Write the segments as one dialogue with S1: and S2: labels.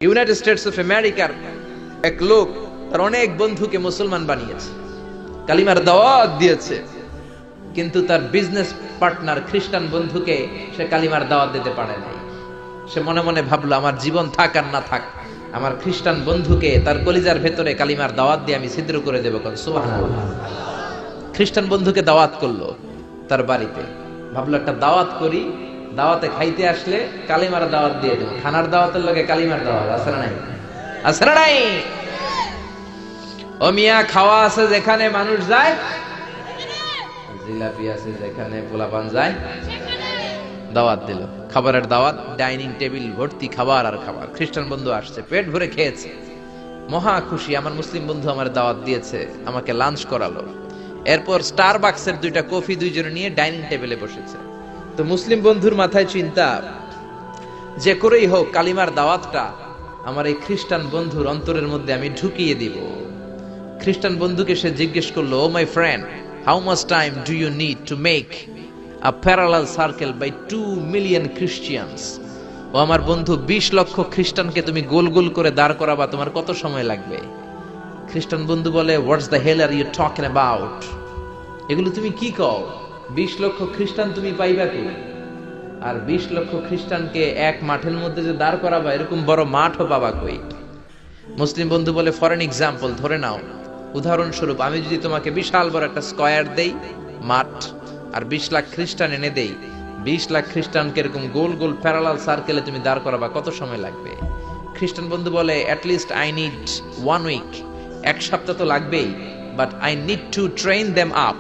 S1: United States of আমেরিকার এক লোক তার অনেক বন্ধুকে মুসলমান বানিয়েছে, কালিমার দাওয়াত দিয়েছে, কিন্তু তার বিজনেস পার্টনার খ্রিস্টান বন্ধুকে সে কালিমার দাওয়াত দিতে পারে নাই। সে মনে মনে ভাবলো, আমার জীবন থাক আর না থাক, আমার খ্রিস্টান বন্ধুকে তার কলিজার ভেতরে কালিমার দাওয়াত দিয়ে আমি ছিদ্র করে দেবো। সুবহানাল্লাহ। খ্রিস্টান বন্ধুকে দাওয়াত করলো তার বাড়িতে, ভাবলো একটা দাওয়াত করি, দাওয়াতে খাইতে আসলে কালিমার দাওয়াত দিয়ে দেবো। খানার দাওয়াতের লগে কালিমার দাওয়াত আছে না নাই? আছে না নাই? ও মিয়া, খাওয়া আছে যেখানে মানুষ যায়, জিলাপি আছে যেখানে পোলাপান যায়, দাওয়াত দিল, খাবারের দাওয়াত, ডাইনিং টেবিল ভর্তি খাবার আর খাবার। খ্রিস্টান বন্ধু আসছে, পেট ভরে খেয়েছে, মহা খুশি, আমার মুসলিম বন্ধু আমার দাওয়াত দিয়েছে, আমাকে লাঞ্চ করালো। এরপর স্টারবাক্সের 2টা কফি দুইজনে নিয়ে ডাইনিং টেবিলে বসেছে। তো মুসলিম বন্ধুর মাথায় চিন্তা, যে করেই হোক কালিমার দাওয়াতটা আমার এই খ্রিস্টান বন্ধুর অন্তরের মধ্যে আমি ঢুকিয়ে দিব। খ্রিস্টান বন্ধুকে সে জিজ্ঞেস করলো, oh my friend, how much time do you need to make a parallel circle by 2 million Christians? ও আমার বন্ধু, 20 লক্ষ খ্রিস্টানকে তুমি গোল গোল করে দাঁড় করাবা, তোমার কত সময় লাগবে? খ্রিস্টান বন্ধু বলে, what's the hell are you talking about? এগুলো তুমি কি কও? 20 লক্ষ খ্রিস্টান তুমি পাইবা কি? আর 20 লক্ষ খ্রিস্টানকে এক মাঠের মধ্যে যে দাঁড় করাবা, এরকম বড় মাঠও পাবা কই? মুসলিম বন্ধু বলে, ফর এন এক্সাম্পল, ধরে নাও, উদাহরণস্বরূপ আমি যদি তোমাকে বিশাল বড় একটা স্কয়ার দেই, মাঠ, আর 20 লাখ খ্রিস্টান এনে দেই, 20 লাখ খ্রিস্টানকে এরকম গোল গোল প্যারালাল সার্কেলে তুমি দাঁড় করাবা, কত সময় লাগবে? খ্রিস্টান বন্ধু বলে, at least I need 1 week, 1 সপ্তাহ তো লাগবেই, but I need to train them up.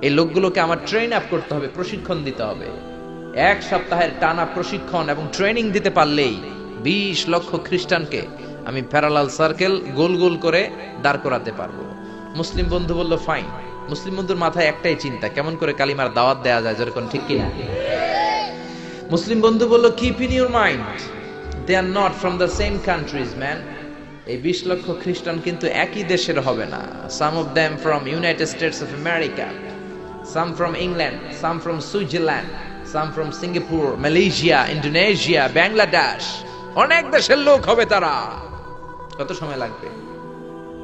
S1: এই লোকগুলোকে আমার ট্রেন আপ করতে হবে, প্রশিক্ষণ দিতে হবে। 1 সপ্তাহের টানা প্রশিক্ষণ এবং ট্রেনিং দিতে পারলেই 20 লক্ষ খ্রিস্টানকে আমি প্যারালাল সার্কেল গোল গোল করে দাঁড় করাতে পারবো। মুসলিম বন্ধু বলল, ফাইন। মুসলিম বন্ধুর মাথায় একটাই চিন্তা, কেমন করে কালিমার দাওয়াত দেয়া যায়, যেরকম, ঠিক কিনা? মুসলিম বন্ধু বলল, keep in your mind, they are not from the same countries man. এই 20 লক্ষ খ্রিস্টান কিন্তু একই দেশের হবে না। Some of them from United States of America, some from England, some from Switzerland, some from Singapore, Malaysia, Indonesia, Bangladesh, অনেক দেশের লোক হবে তারা। কত সময় লাগবে?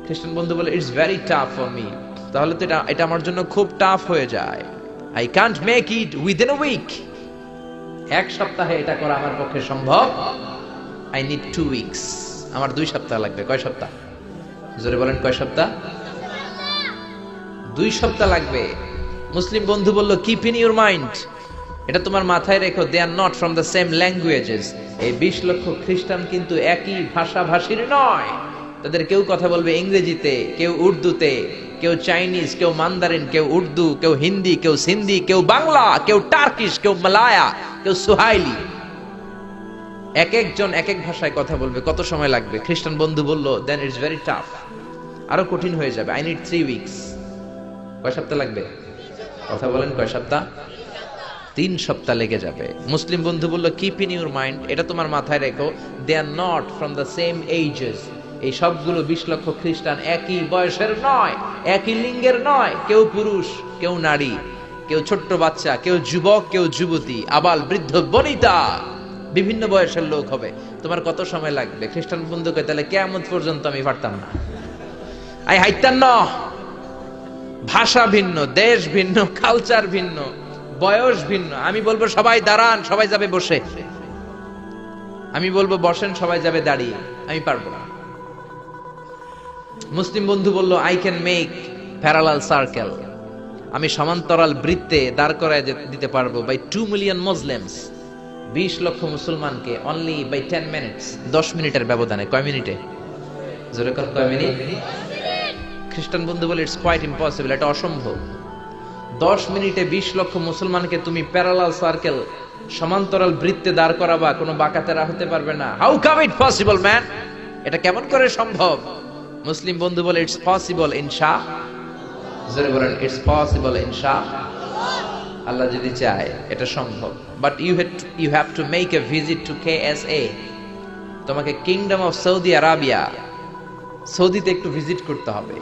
S1: খ্রিস্টান বন্ধু বলে, it's very tough for me. তাহলে তো এটা আমার জন্য খুব টাফ হয়ে যায়। I can't make it within a week. 1 সপ্তাহে এটা করা আমার পক্ষে সম্ভব। I need 2 weeks. আমার 2 সপ্তাহ লাগবে। কয় সপ্তাহ? জোরে বলেন, কয় সপ্তাহ? 2 সপ্তাহ লাগবে। মুসলিম বন্ধু বলল, কিপ ইন ইউর মাইন্ড, এটা তোমার মাথায় রেখো, they are not from the same languages. এই 20 লক্ষ খ্রিস্টান কিন্তু একই ভাষাভাষীর নয়। তাদের কেউ কথা বলবে ইংরেজিতে, কেউ উর্দুতে, কেউ চাইনিজ, কেউ মান্দারিন, কেউ উর্দু, কেউ হিন্দি, কেউ সিন্ধি, কেউ বাংলা, কেউ টার্কিশ, কেউ মালায়া, কেউ সুহাইলি। এক একজন এক এক ভাষায় কথা বলবে, কত সময় লাগবে? খ্রিস্টান বন্ধু বলল, দেন ইটস ভেরি টাফ, আরো কঠিন হয়ে যাবে। I need 3 weeks. কয় সপ্তাহ লাগবে? কথা বলেন, কয় সপ্তাহ? 3 সপ্তাহ লেগে যাবে। মুসলিম বন্ধু বলল, কিপ ইন ইউর মাইন্ড, এটা তোমার মাথায় রেখো, they are not from the same ages. এই সবগুলো 20 লক্ষ খ্রিস্টান একই বয়সের নয়, একই লিঙ্গের নয়। কেউ পুরুষ, কেউ নারী, কেউ ছোট্ট বাচ্চা, কেউ যুবক, কেউ যুবতী, আবাল বৃদ্ধ বনিতা, বিভিন্ন বয়সের লোক হবে। তোমার কত সময় লাগবে? খ্রিস্টান বন্ধুকে, তাহলে কিয়ামত পর্যন্ত আমি পারতাম না, আই হাইতাম না। ভাষা ভিন্ন, দেশ ভিন্ন, কালচার ভিন্ন, বয়স ভিন্ন। আমি বলবো সবাই দাঁড়ান, সবাই যাবে বসে। আমি বলবো বসেন, সবাই যাবে দাঁড়িয়ে। আমি পারবো না। মুসলিম বন্ধু বলল, I can make parallel circle, আমি সমান্তরাল বৃত্তে দাঁড় করায় দিতে পারবো, বাই 2 মিলিয়ন মুসলিমস, 20 লক্ষ মুসলমানকে, অনলি বাই 10 মিনিটস, 10 মিনিটের ব্যবধানে। কয় মিনিটে? জোরে কোন, কয় মিনিট? খ্রিস্টান বন্ধু বলে, ইটস কোয়াইট ইম্পসিবল, এটা অসম্ভব। 10 মিনিটে 20 লক্ষ মুসলমানকে তুমি প্যারালাল সার্কেল, সমান্তরাল বৃত্তে দাঁড় করাবা, কোনো বাকাতেরা হতে পারবে না। How come it possible man? এটা কেমন করে সম্ভব? মুসলিম বন্ধু বলে, ইটস পসিবল ইনশাআল্লাহ। জোরে বলেন, ইটস পসিবল ইনশাআল্লাহ। আল্লাহ যদি চায় এটা সম্ভব। But you have to make a visit to KSA। তোমাকে কিংডম অফ সৌদি আরাবিয়া, সৌদিতে একটু ভিজিট করতে হবে।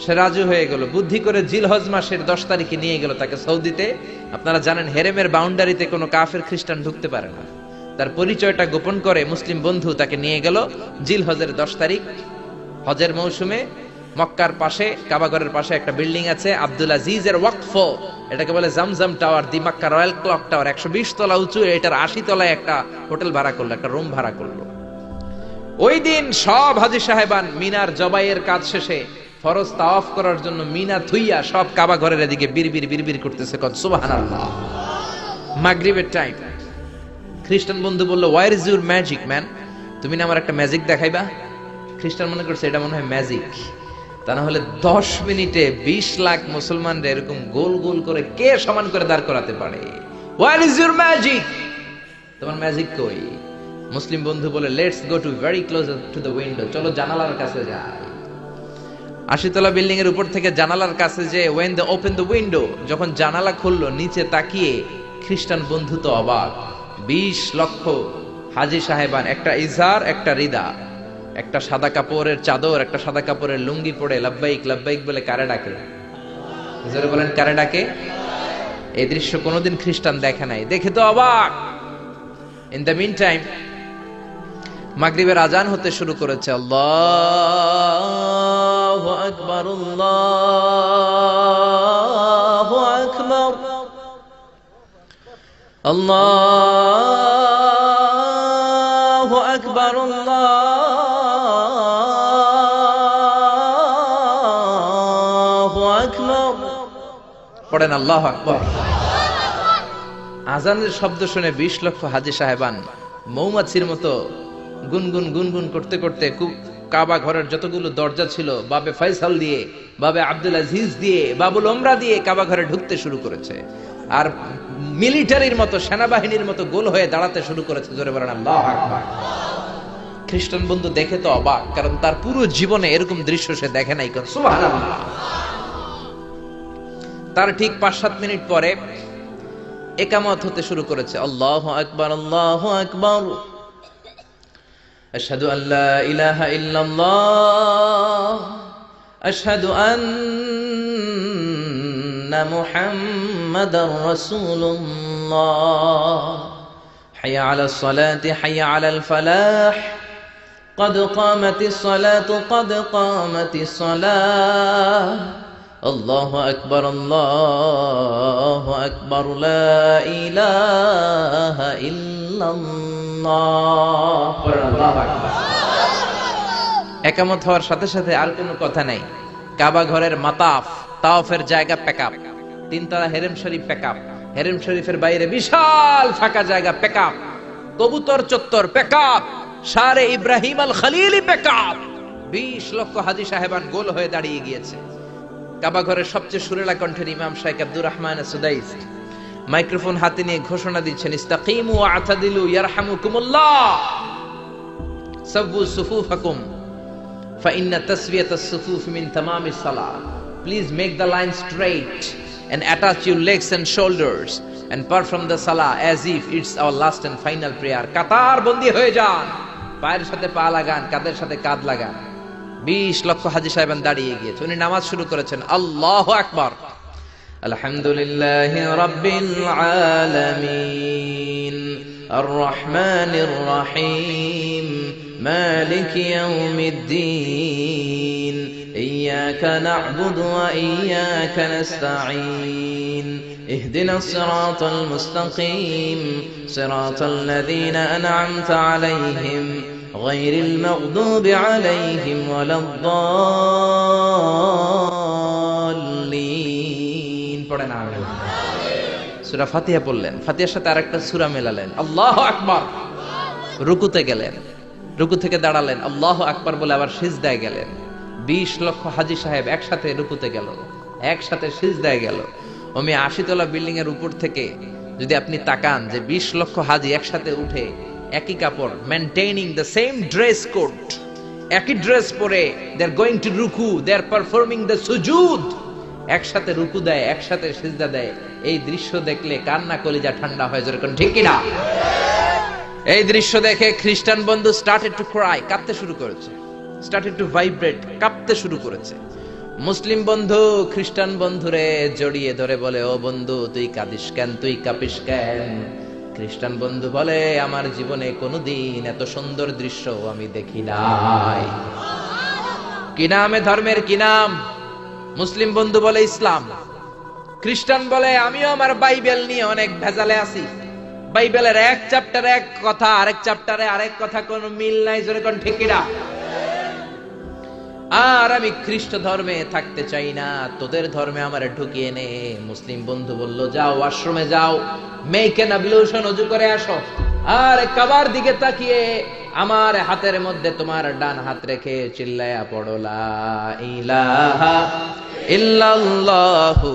S1: সে রাজু হয়ে গেল, বুদ্ধি করে জিলহজ মাসের 10 তারিখে নিয়ে গেল তাকে সৌদিতে। আপনারা জানেন, হেরেমের বাউন্ডারিতে কোনো কাফের খ্রিস্টান ঢুকতে পারে না। তার পরিচয়টা গোপন করে মুসলিম বন্ধু তাকে নিয়ে গেল জিলহজের 10 তারিখ হজের মৌসুমে মক্কার পাশে কাবাঘরের পাশে একটা বিল্ডিং আছে আব্দুল আজিজের ওয়াকফ, এটাকে বলে জামজাম টাওয়ার, দি মক্কা রয়্যাল ক্লক টাওয়ার, 120 তলা উঁচু, এটার 80 তলায় একটা হোটেল ভাড়া করলো, একটা রুম ভাড়া করলো। ওই দিন সব হাজী সাহেবান মিনার জবাইয়ের কাজ শেষে ফরজ তাওয়াফ করার জন্য মিনা থুইয়া সব কাবা ঘরের এদিকে বিড়বিড় করতেছে, কত সুবহানাল্লাহ। মাগরিবের টাইম, খ্রিস্টান বন্ধু বলল, where is your magic man, তুমি না আমার একটা ম্যাজিক দেখাইবা। খ্রিস্টান মনে করছে এটা মনে হয় ম্যাজিক, তা না হলে 10 মিনিটে 20 লাখ মুসলমানরা এরকম গোল গোল করে কে সমান করে দাঁড় করাতে পারে। ওয়ার ইজ ইউর ম্যাজিক, তোমার ম্যাজিক কই? মুসলিম বন্ধু বলে, let's go to very close to the window, চলো জানালার কাছে যাই। 80 তলা বিল্ডিং এর উপর থেকে জানালার কাছে যে when they open the window, যখন জানালা খুললো নিচে তাকিয়ে খ্রিস্টান বন্ধু তো অবাক। 20 লক্ষ হাজী সাহেবান, একটা ইজার একটা রিদা, একটা সাদা কাপড়ের চাদর একটা সাদা কাপড়ের লুঙ্গি পরে লাব্বাইক লাব্বাইক বলে কারে ডাকে? জোরে বলেন, কারে ডাকে? এই দৃশ্য কোনোদিন খ্রিস্টান দেখে নাই, দেখে তো অবাক। ইন দ্য মিন টাইম মাগরিবের আজান হতে শুরু করেছে। আল্লাহু আকবার, আল্লাহু আকবার, আল্লাহু আকবার, আল্লাহু আকবার। পড়েন আল্লাহু আকবার। আজানের শব্দ শুনে 20 লক্ষ হাজী সাহেবান মৌমাছির মতো গুনগুন গুনগুন করতে করতে কাবা ঘরের যতগুলো দরজা ছিল বাবে ফয়সাল দিয়ে, বাবে আব্দুল আজিজ দিয়ে, বাবুল ওমরা দিয়ে কাবা ঘরে ঢুকতে শুরু করেছে, আর মিলিটারির মতো সেনাবাহিনীর মতো গোল হয়ে দাঁড়াতে শুরু করেছে। জোরে বলেন আল্লাহু আকবার। খ্রিস্টান বন্ধু দেখে তো অবাক, কারণ তার পুরো জীবনে এরকম দৃশ্য সে দেখে নাই। সুবহানাল্লাহ। তার ঠিক 5-7 মিনিট পরে ইকামত হতে শুরু করেছে। আল্লাহু আকবার, আল্লাহু আকবার, আশহাদু আল্লা ইলাহা ইল্লাল্লাহ, আশহাদু আন্না মুহাম্মাদার রাসূলুল্লাহ, হাইয়া আলাস সালাতি হাইয়া আলাল ফালাহ, قد قامت الصلاة قد قامت الصلاة، الله أكبر الله أكبر لا إله إلا الله। একামত হওয়ার সাথে সাথে আর কোনো কথা নাই। কাবা ঘরের মাতাফ তাওয়াফের জায়গা প্যাকআপ, 3 তলা হেরেম শরীফ প্যাকআপ, হেরেম শরীফের বাইরে বিশাল ফাঁকা জায়গা প্যাকআপ, কবুতর চত্বর প্যাকআপ, শারে ইব্রাহিম আল খলিলি প্যাকআপ। 20 লক্ষ হাজী সাহেবান গোল হয়ে দাঁড়িয়ে গিয়েছে। কাবা ঘরের সবচেয়ে সুরেলা কণ্ঠের ইমাম শাইখ আব্দুর রহমান সুদাইস মাইক্রোফোন হাতে নিয়ে ঘোষণা দিচ্ছেন, ইস্তাকিমু ওয়া আতাদিলু ইয়ারহামুকুমুল্লাহ, সাব্বু সুফুফাকুম ফাইন্না তাসবিয়াতাস সুফুফ মিন তামামিস সালাহ। Please make the line straight and attach your legs and shoulders and perform the salah as if it's our last and final prayer. কাতার বন্দী হয়ে যান, পায়ের সাথে পা লাগান, কাঁধের সাথে কাঁধ লাগান। 20 লক্ষ হাজী সাহেবান দাঁড়িয়ে গিয়েছে। উনি নামাজ শুরু করেছেন। আল্লাহু আকবার। আলহামদুলিল্লাহি রাব্বিল আলামিন আর রহমানির রহিম মালিকি ইয়াউমিদ্দিন ইয়্যাকা না'বুদু ওয়া ইয়্যাকা নাস্তাঈন ইহদিনাস সিরাতাল মুস্তাকিম সিরাতাল লাযীনা আন'আমতা আলাইহিম غير المغضوب عليهم ولا الضالين। পড়েন আমিন। সূরা ফাতিহা পড়লেন, ফাতিহার সাথে আরেকটা সূরা মেলালেন, আল্লাহু আকবার। রুকুতে গেলেন, রুকু থেকে দাঁড়ালেন, আল্লাহু আকবার বলে আবার সিজদায় গেলেন। 20 লক্ষ হাজী সাহেব একসাথে রুকুতে গেল, একসাথে সিজদায় গেল। ওমি 80 তলা বিল্ডিং এর উপর থেকে যদি আপনি তাকান যে 20 লক্ষ হাজী একসাথে উঠে একই কাপড়, maintaining the same dress code, একই ড্রেস পরে দে আর গোইং টু রুকু, দে আর পারফর্মিং দ্য সুজুদ, একসাথে রুকু দেয়, একসাথে সিজদা দেয়। এই দৃশ্য দেখলে কান্না কলিজা ঠান্ডা হয়ে যায়, ঠিক কি না? এই দৃশ্য দেখে খ্রিস্টান বন্ধু স্টার্টেড টু ক্রাই, কাঁদতে শুরু করেছে, স্টার্টেড টু ভাইব্রেট, কাঁপতে শুরু করেছে। মুসলিম বন্ধু খ্রিস্টান বন্ধুরে জড়িয়ে ধরে বলে, ও বন্ধু তুই কাঁদিস কেন, তুই কাঁপিস কেন? খ্রিস্টান বন্ধু বলে আমার জীবনে কোনোদিন এত সুন্দর দৃশ্য আমি দেখি নাই। কি নামে ধর্মের কি নাম? মুসলিম বন্ধু বলে ইসলাম, খ্রিস্টান বলে আমিও আমার বাইবেল নিয়ে অনেক ভেজালে আছি, বাইবেলের এক চ্যাপ্টারে এক কথা, আরেক চ্যাপ্টারে আরেক কথা, কোনো মিল নাই, জোরে কোন ঠিক কিনা? আর আমি খ্রিস্ট ধর্মে থাকতে চাই না, তোদের ধর্মে আমার ঢুকিয়ে নে। মুসলিম বন্ধু বলল যাও আশ্রমে যাও, মেক এন অ্যাবলিউশন, ওযু করে আসো, আর কাবার দিকে তাকিয়ে আমার হাতের মধ্যে তোমার ডান হাত রেখে চিল্লায়া পড়ো লা ইলাহা ইল্লাল্লাহু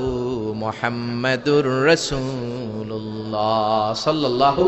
S1: মুহাম্মাদুর রাসূলুল্লাহ সাল্লাল্লাহু